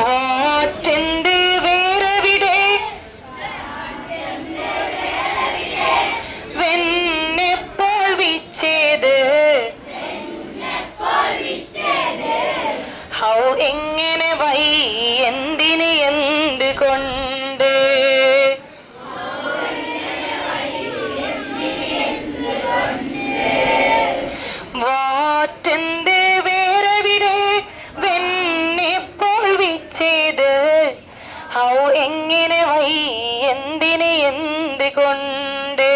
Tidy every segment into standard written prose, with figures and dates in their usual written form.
ആറ്റെന്റെ വേരവിടെ വെന്നെപ്പോൾ വിച്ചേത് how എങ്ങനെ Y എന്തിന് എന്ത് കൊണ്ട് വാറ്റെന്റെ വേരവിടെ വെന്നെപ്പോൾ വിച്ചേത് ഹൗ എങ്ങനെ വൈ എന്തിന് എന്ത് കൊണ്ട്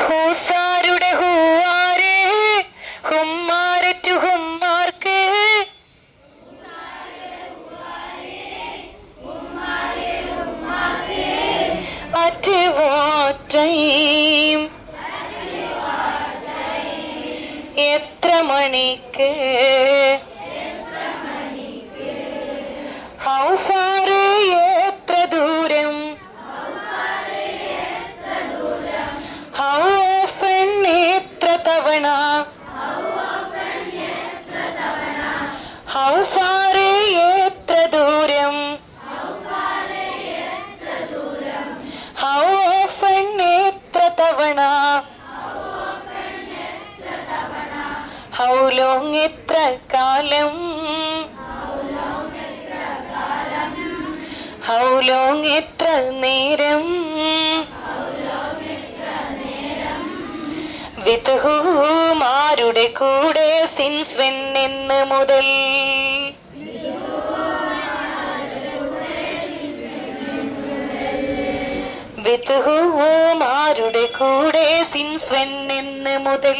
ഹൂസാരുടെ ഹൂവാരെ ഹുമ്മാരറ്റു ഹുമ്മാർക്ക് at what time എത്ര മണിക്ക് how far എത്ര ദൂരം how often എത്ര തവണ how far എത്ര ദൂരം how often എത്ര തവണ how long എത്ര കാലം how long എത്ര നേരം with whom ആരുടെ കൂടെ since when എന്ന് മുതൽ with whom ആരുടെ കൂടെ since when എന്ന് മുതൽ